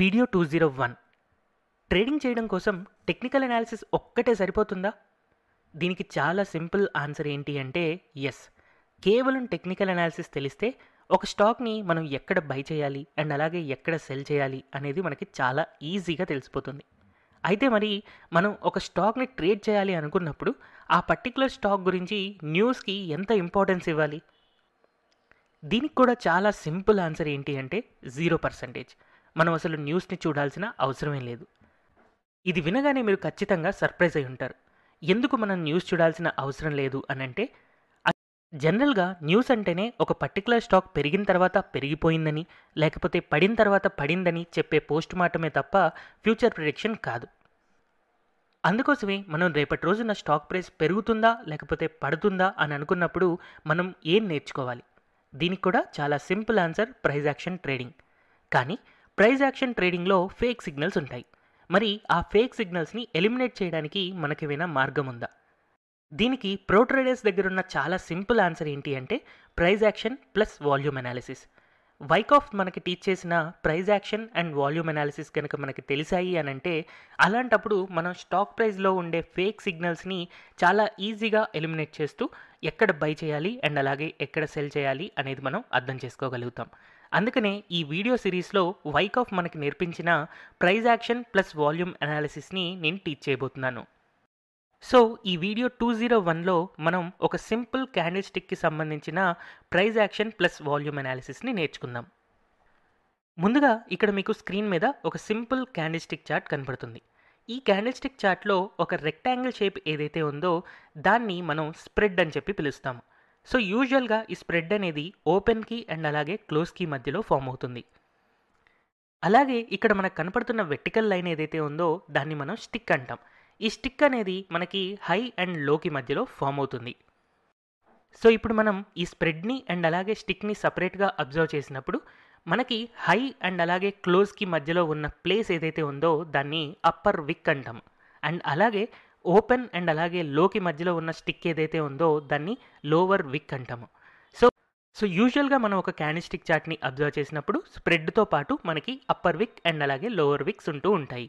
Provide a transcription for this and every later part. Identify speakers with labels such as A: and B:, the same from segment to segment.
A: Video 201 trading చేయడం కోసం technical analysis ఒక్కటే సరిపోతుందా? దీనికి చాలా సింపుల్ ఆన్సర్ ఏంటి అంటే ఎస్. కేవలం టెక్నికల్ అనాలిసిస్ తెలిస్తే ఒక స్టాక్ని మనం ఎక్కడ బై చేయాలి అండ్ అలాగే ఎక్కడ సెల్ చేయాలి అనేది మనకి చాలా ఈజీగా తెలిసిపోతుంది. అయితే మరి మనం ఒక స్టాక్ని ట్రేడ్ చేయాలి అనుకున్నప్పుడు ఆ పర్టికులర్ స్టాక్ గురించి న్యూస్కి ఎంత ఇంపార్టెన్స్ ఇవ్వాలి? దీనికి కూడా చాలా సింపుల్ ఆన్సర్ ఏంటి అంటే 0%. మనం అసలు న్యూస్ని చూడాల్సిన అవసరమే లేదు. ఇది వినగానే మీరు ఖచ్చితంగా సర్ప్రైజ్ అయి ఉంటారు. ఎందుకు మనం న్యూస్ చూడాల్సిన అవసరం లేదు అని అంటే, జనరల్గా న్యూస్ అంటేనే ఒక పర్టికులర్ స్టాక్ పెరిగిన తర్వాత పెరిగిపోయిందని, లేకపోతే పడిన తర్వాత పడిందని చెప్పే పోస్ట్ మార్టమే తప్ప ఫ్యూచర్ ప్రిడిక్షన్ కాదు. అందుకోసమే మనం రేపటి రోజున స్టాక్ ప్రైస్ పెరుగుతుందా లేకపోతే పడుతుందా అని అనుకున్నప్పుడు మనం ఏం నేర్చుకోవాలి? దీనికి కూడా చాలా simple answer price action trading. కానీ ప్రైస్ యాక్షన్ ట్రేడింగ్లో ఫేక్ సిగ్నల్స్ ఉంటాయి. మరి ఆ ఫేక్ సిగ్నల్స్ని ఎలిమినేట్ చేయడానికి మనకేమైనా మార్గం ఉందా? దీనికి ప్రో ట్రేడర్స్ దగ్గర ఉన్న చాలా సింపుల్ ఆన్సర్ ఏంటి అంటే price action plus volume analysis. Wyckoff మనకి టీచ్ చేసిన price action and volume analysis కనుక మనకి తెలిసాయి అని అంటే, అలాంటప్పుడు మనం స్టాక్ ప్రైస్లో ఉండే ఫేక్ సిగ్నల్స్ని చాలా ఈజీగా ఎలిమినేట్ చేస్తూ ఎక్కడ బై చేయాలి అండ్ అలాగే ఎక్కడ సెల్ చేయాలి అనేది మనం అర్థం చేసుకోగలుగుతాం. అందుకనే ఈ వీడియో సిరీస్లో వైకాఫ్ మనకి నేర్పించిన ప్రైస్ యాక్షన్ ప్లస్ వాల్యూమ్ అనాలిసిస్ని నేను టీచ్ చేయబోతున్నాను. సో ఈ వీడియో 201లో మనం ఒక సింపుల్ క్యాండిల్ స్టిక్కి సంబంధించిన ప్రైస్ యాక్షన్ ప్లస్ వాల్యూమ్ అనాలిసిస్ని నేర్చుకుందాం. ముందుగా ఇక్కడ మీకు స్క్రీన్ మీద ఒక సింపుల్ క్యాండిల్ స్టిక్ చార్ట్ కనపడుతుంది. ఈ క్యాండిల్ స్టిక్ చార్ట్లో ఒక రెక్టాంగిల్ షేప్ ఏదైతే ఉందో దాన్ని మనం స్ప్రెడ్ అని చెప్పి పిలుస్తాము. సో యూజువల్గా ఈ స్ప్రెడ్ అనేది ఓపెన్కి అండ్ అలాగే క్లోజ్కి మధ్యలో ఫామ్ అవుతుంది. అలాగే ఇక్కడ మనకు కనపడుతున్న వెర్టికల్ లైన్ ఏదైతే ఉందో దాన్ని మనం స్టిక్ అంటాం. ఈ స్టిక్ అనేది మనకి హై అండ్ లోకి మధ్యలో ఫామ్ అవుతుంది. సో ఇప్పుడు మనం ఈ స్ప్రెడ్ని అండ్ అలాగే స్టిక్ని సపరేట్గా అబ్జర్వ్ చేసినప్పుడు మనకి హై అండ్ అలాగే క్లోజ్కి మధ్యలో ఉన్న ప్లేస్ ఏదైతే ఉందో దాన్ని అప్పర్ విక్ అంటాం. అండ్ అలాగే ఓపెన్ అండ్ అలాగే లోకి మధ్యలో ఉన్న స్టిక్ ఏదైతే ఉందో దాన్ని లోవర్ విక్ అంటాము. సో యూజువల్గా మనం ఒక క్యాండిల్ స్టిక్ చార్ట్ని అబ్జర్వ్ చేసినప్పుడు స్ప్రెడ్తో పాటు మనకి అప్పర్ విక్ అండ్ అలాగే లోవర్ విక్స్ ఉంటూ ఉంటాయి.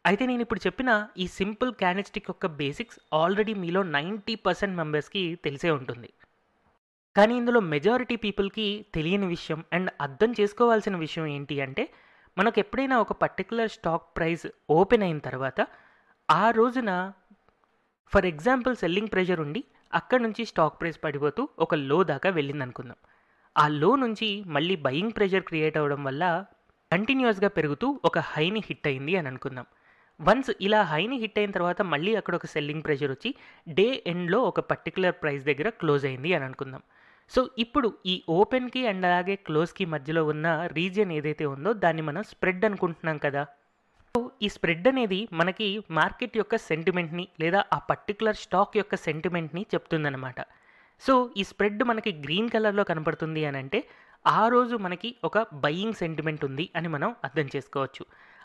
A: అయితే నేను ఇప్పుడు చెప్పిన ఈ సింపుల్ క్యాండిల్ స్టిక్ యొక్క బేసిక్స్ ఆల్రెడీ మీలో 90% మెంబర్స్కి తెలిసే ఉంటుంది. కానీ ఇందులో మెజారిటీ పీపుల్కి తెలియని విషయం అండ్ అర్థం చేసుకోవాల్సిన విషయం ఏంటి అంటే, మనకు ఎప్పుడైనా ఒక పర్టికులర్ స్టాక్ ప్రైస్ ఓపెన్ అయిన తర్వాత ఆ రోజున ఫర్ ఎగ్జాంపుల్ సెల్లింగ్ ప్రెషర్ ఉండి అక్కడ నుంచి స్టాక్ ప్రైస్ పడిపోతూ ఒక లో దాకా వెళ్ళింది అనుకుందాం. ఆ లో నుంచి మళ్ళీ బయింగ్ ప్రెషర్ క్రియేట్ అవ్వడం వల్ల కంటిన్యూస్గా పెరుగుతూ ఒక హైని హిట్ అయింది అని అనుకుందాం. వన్స్ ఇలా హైని హిట్ అయిన తర్వాత మళ్ళీ అక్కడ ఒక సెల్లింగ్ ప్రెషర్ వచ్చి డే ఎండ్లో ఒక పర్టికులర్ ప్రైస్ దగ్గర క్లోజ్ అయింది అని అనుకుందాం. సో ఇప్పుడు ఈ ఓపెన్కి అండ్ అలాగే క్లోజ్కి మధ్యలో ఉన్న రీజియన్ ఏదైతే ఉందో దాన్ని మనం స్ప్రెడ్ అనుకుంటున్నాం కదా. సో ఈ స్ప్రెడ్ అనేది మనకి మార్కెట్ యొక్క సెంటిమెంట్ని లేదా ఆ పర్టికులర్ స్టాక్ యొక్క సెంటిమెంట్ని చెప్తుందన్నమాట. సో ఈ స్ప్రెడ్ మనకి గ్రీన్ కలర్లో కనపడుతుంది అని అంటే ఆ రోజు మనకి ఒక బయింగ్ సెంటిమెంట్ ఉంది అని మనం అర్థం చేసుకోవచ్చు.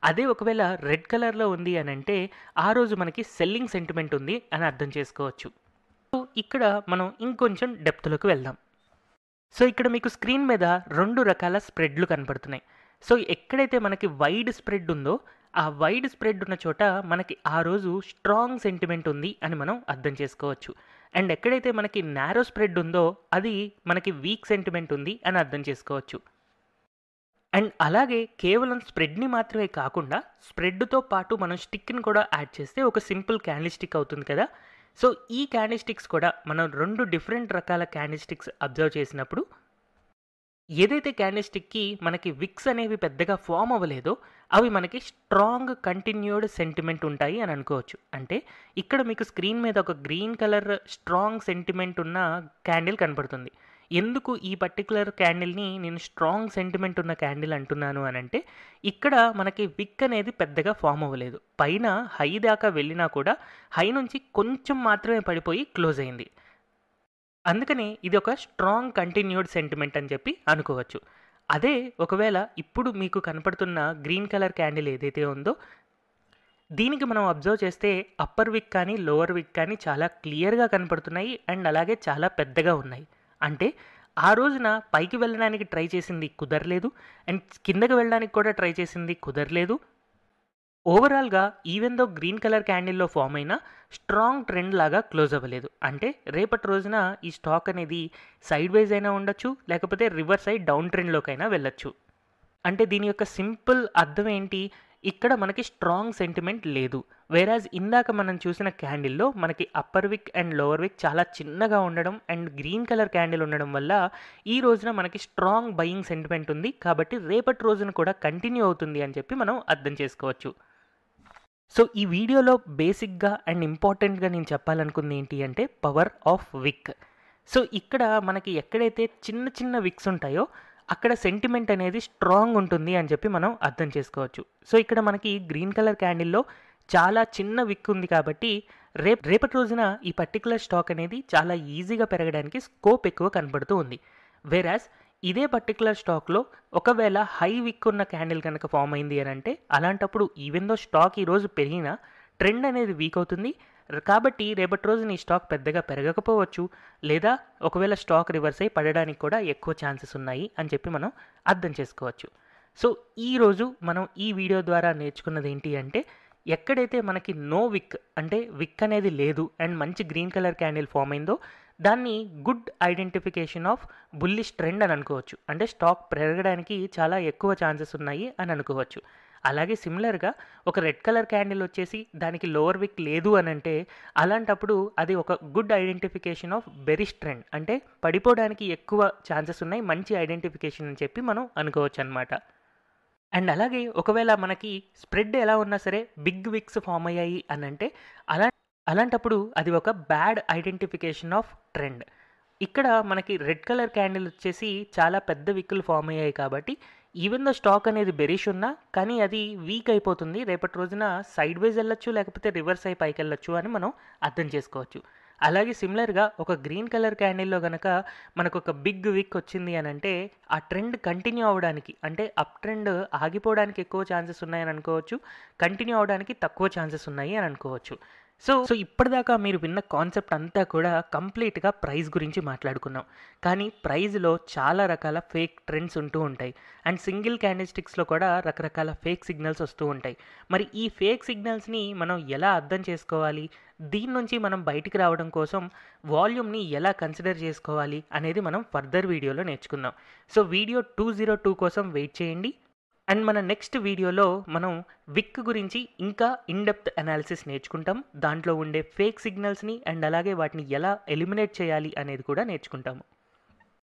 A: అదే ఒకవేళ రెడ్ కలర్లో ఉంది అని అంటే ఆ రోజు మనకి సెల్లింగ్ సెంటిమెంట్ ఉంది అని అర్థం చేసుకోవచ్చు. సో ఇక్కడ మనం ఇంకొంచెం డెప్త్లోకి వెళ్దాం. సో ఇక్కడ మీకు స్క్రీన్ మీద 2 రకాల స్ప్రెడ్లు కనపడుతున్నాయి. సో ఎక్కడైతే మనకి వైడ్ స్ప్రెడ్ ఉందో ఆ వైడ్ స్ప్రెడ్ ఉన్న చోట మనకి ఆ రోజు స్ట్రాంగ్ సెంటిమెంట్ ఉంది అని మనం అర్థం చేసుకోవచ్చు. అండ్ ఎక్కడైతే మనకి నారో స్ప్రెడ్ ఉందో అది మనకి వీక్ సెంటిమెంట్ ఉంది అని అర్థం చేసుకోవచ్చు. అండ్ అలాగే కేవలం స్ప్రెడ్ని మాత్రమే కాకుండా స్ప్రెడ్తో పాటు మనం స్టిక్ని కూడా యాడ్ చేస్తే ఒక సింపుల్ క్యాండిల్ స్టిక్ అవుతుంది కదా. సో ఈ క్యాండిల్ స్టిక్స్ కూడా మనం 2 డిఫరెంట్ రకాల క్యాండిల్ స్టిక్స్ అబ్జర్వ్ చేసినప్పుడు ఏదైతే క్యాండిల్ స్టిక్కి మనకి విక్స్ అనేవి పెద్దగా ఫామ్ అవ్వలేదో అవి మనకి స్ట్రాంగ్ కంటిన్యూడ్ సెంటిమెంట్ ఉంటాయి అని అనుకోవచ్చు. అంటే ఇక్కడ మీకు స్క్రీన్ మీద ఒక గ్రీన్ కలర్ స్ట్రాంగ్ సెంటిమెంట్ ఉన్న క్యాండిల్ కనపడుతుంది. ఎందుకు ఈ పర్టికులర్ క్యాండిల్ని నేను స్ట్రాంగ్ సెంటిమెంట్ ఉన్న క్యాండిల్ అంటున్నాను అని అంటే, ఇక్కడ మనకి విక్ అనేది పెద్దగా ఫామ్ అవ్వలేదు. పైన హై దాకా వెళ్ళినా కూడా హై నుంచి కొంచెం మాత్రమే పడిపోయి క్లోజ్ అయింది. అందుకనే ఇది ఒక స్ట్రాంగ్ కంటిన్యూడ్ సెంటిమెంట్ అని చెప్పి అనుకోవచ్చు. అదే ఒకవేళ ఇప్పుడు మీకు కనపడుతున్న గ్రీన్ కలర్ క్యాండిల్ ఏదైతే ఉందో దీనికి మనం అబ్జర్వ్ చేస్తే అప్పర్ విక్ కానీ లోవర్ విక్ కానీ చాలా క్లియర్గా కనపడుతున్నాయి అండ్ అలాగే చాలా పెద్దగా ఉన్నాయి. అంటే ఆ రోజున పైకి వెళ్ళడానికి ట్రై చేసింది కుదరలేదు అండ్ కిందకి వెళ్ళడానికి కూడా ట్రై చేసింది కుదరలేదు. ఓవరాల్‌గా ఈవెన్ దో గ్రీన్ కలర్ క్యాండిల్‌లో ఫార్మ్ అయిన స్ట్రాంగ్ ట్రెండ్ లాగా క్లోజ్ అవ్వలేదు. అంటే రేపటి రోజున ఈ స్టాక్ అనేది సైడ్‌వేస్ అయినా ఉండొచ్చు, లేకపోతే రివర్స్ అయ్యి డౌన్ ట్రెండ్‌లోకైనా వెళ్ళొచ్చు. అంటే దీని యొక్క సింపుల్ అర్థం ఏంటి? ఇక్కడ మనకి స్ట్రాంగ్ సెంటిమెంట్ లేదు. వేరాజ్ ఇందాక మనం చూసిన క్యాండిల్‌లో మనకి అప్పర్ విక్ అండ్ లోవర్ విక్ చాలా చిన్నగా ఉండడం అండ్ గ్రీన్ కలర్ క్యాండిల్ ఉండడం వల్ల ఈ రోజున మనకి స్ట్రాంగ్ బయింగ్ సెంటిమెంట్ ఉంది. కాబట్టి రేపటి రోజున కూడా కంటిన్యూ అవుతుంది అని చెప్పి మనం అర్థం చేసుకోవచ్చు. సో ఈ వీడియోలో బేసిక్‌గా అండ్ ఇంపార్టెంట్‌గా నేను చెప్పాలనుకుంది ఏంటి అంటే పవర్ ఆఫ్ విక్. సో ఇక్కడ మనకి ఎక్కడైతే చిన్న చిన్న విక్స్ ఉంటాయో అక్కడ సెంటిమెంట్ అనేది స్ట్రాంగ్ ఉంటుంది అని చెప్పి మనం అర్థం చేసుకోవచ్చు. సో ఇక్కడ మనకి గ్రీన్ కలర్ క్యాండిల్‌లో చాలా చిన్న విక్ ఉంది కాబట్టి రేపటి రోజున ఈ పర్టిక్యులర్ స్టాక్ అనేది చాలా ఈజీగా పెరగడానికి స్కోప్ ఎక్కువ కనబడుతూ ఉంది. వేరాజ్ ఇదే పర్టిక్యులర్ స్టాక్‌లో ఒకవేళ హై విక్ ఉన్న క్యాండిల్ కనుక ఫామ్ అయింది అని అంటే అలాంటప్పుడు ఈవెన్ దో స్టాక్ ఈరోజు పెరిగినా ట్రెండ్ అనేది వీక్ అవుతుంది. కాబట్టి రేపటి రోజున ఈ స్టాక్ పెద్దగా పెరగకపోవచ్చు, లేదా ఒకవేళ స్టాక్ రివర్స్ అయ్యి పడడానికి కూడా ఎక్కువ ఛాన్సెస్ ఉన్నాయి అని చెప్పి మనం అర్థం చేసుకోవచ్చు. సో ఈరోజు మనం ఈ వీడియో ద్వారా నేర్చుకున్నది ఏంటి అంటే ఎక్కడైతే మనకి నో విక్ అంటే విక్ అనేది లేదు అండ్ మంచి గ్రీన్ కలర్ క్యాండిల్ ఫామ్ అయిందో దాన్ని good identification of bullish trend అని అనుకోవచ్చు. అంటే స్టాక్ పెరగడానికి చాలా ఎక్కువ ఛాన్సెస్ ఉన్నాయి అని అనుకోవచ్చు. అలాగే సిమిలర్గా ఒక రెడ్ కలర్ క్యాండిల్ వచ్చేసి దానికి లోవర్ విక్ లేదు అని అంటే అలాంటప్పుడు అది ఒక good identification of bearish trend, అంటే పడిపోవడానికి ఎక్కువ ఛాన్సెస్ ఉన్నాయి, మంచి ఐడెంటిఫికేషన్ అని చెప్పి మనం అనుకోవచ్చు అనమాట. అండ్ అలాగే ఒకవేళ మనకి స్ప్రెడ్ ఎలా ఉన్నా సరే బిగ్ విక్స్ ఫామ్ అయ్యాయి అని అంటే అలాంటప్పుడు అది ఒక బ్యాడ్ ఐడెంటిఫికేషన్ ఆఫ్ ట్రెండ్. ఇక్కడ మనకి రెడ్ కలర్ క్యాండిల్ వచ్చేసి చాలా పెద్ద విక్కులు ఫామ్ అయ్యాయి కాబట్టి ఈవెన్ దో స్టాక్ అనేది బెరిష్ ఉన్నా కానీ అది వీక్ అయిపోతుంది. రేపటి రోజున సైడ్ వేస్ వెళ్ళొచ్చు, లేకపోతే రివర్స్ అయి పైకి వెళ్ళొచ్చు అని మనం అర్థం చేసుకోవచ్చు. అలాగే సిమిలర్గా ఒక గ్రీన్ కలర్ క్యాండిల్లో కనుక మనకు ఒక బిగ్ విక్ వచ్చింది అని అంటే ఆ ట్రెండ్ కంటిన్యూ అవ్వడానికి, అంటే అప్ ట్రెండ్ ఆగిపోవడానికి ఎక్కువ ఛాన్సెస్ ఉన్నాయని అనుకోవచ్చు, కంటిన్యూ అవ్వడానికి తక్కువ ఛాన్సెస్ ఉన్నాయి అని అనుకోవచ్చు. సో ఇప్పటిదాకా మీరు విన్న కాన్సెప్ట్ అంతా కూడా కంప్లీట్గా ప్రైస్ గురించి మాట్లాడుకున్నాం. కానీ ప్రైజ్లో చాలా రకాల ఫేక్ ట్రెండ్స్ ఉంటూ ఉంటాయి అండ్ సింగిల్ క్యాండిల్స్టిక్స్లో కూడా రకరకాల ఫేక్ సిగ్నల్స్ వస్తూ ఉంటాయి. మరి ఈ ఫేక్ సిగ్నల్స్ని మనం ఎలా అర్థం చేసుకోవాలి, దీని నుంచి మనం బయటికి రావడం కోసం వాల్యూమ్ని ఎలా కన్సిడర్ చేసుకోవాలి అనేది మనం ఫర్దర్ వీడియోలో నేర్చుకుందాం. సో వీడియో 202 కోసం వెయిట్ చేయండి. అండ్ మన నెక్స్ట్ వీడియోలో మనం విక్ గురించి ఇంకా ఇన్డెప్త్ అనాలిసిస్ నేర్చుకుంటాం. దాంట్లో ఉండే ఫేక్ సిగ్నల్స్ని అండ్ అలాగే వాటిని ఎలా ఎలిమినేట్ చేయాలి అనేది కూడా నేర్చుకుంటాము.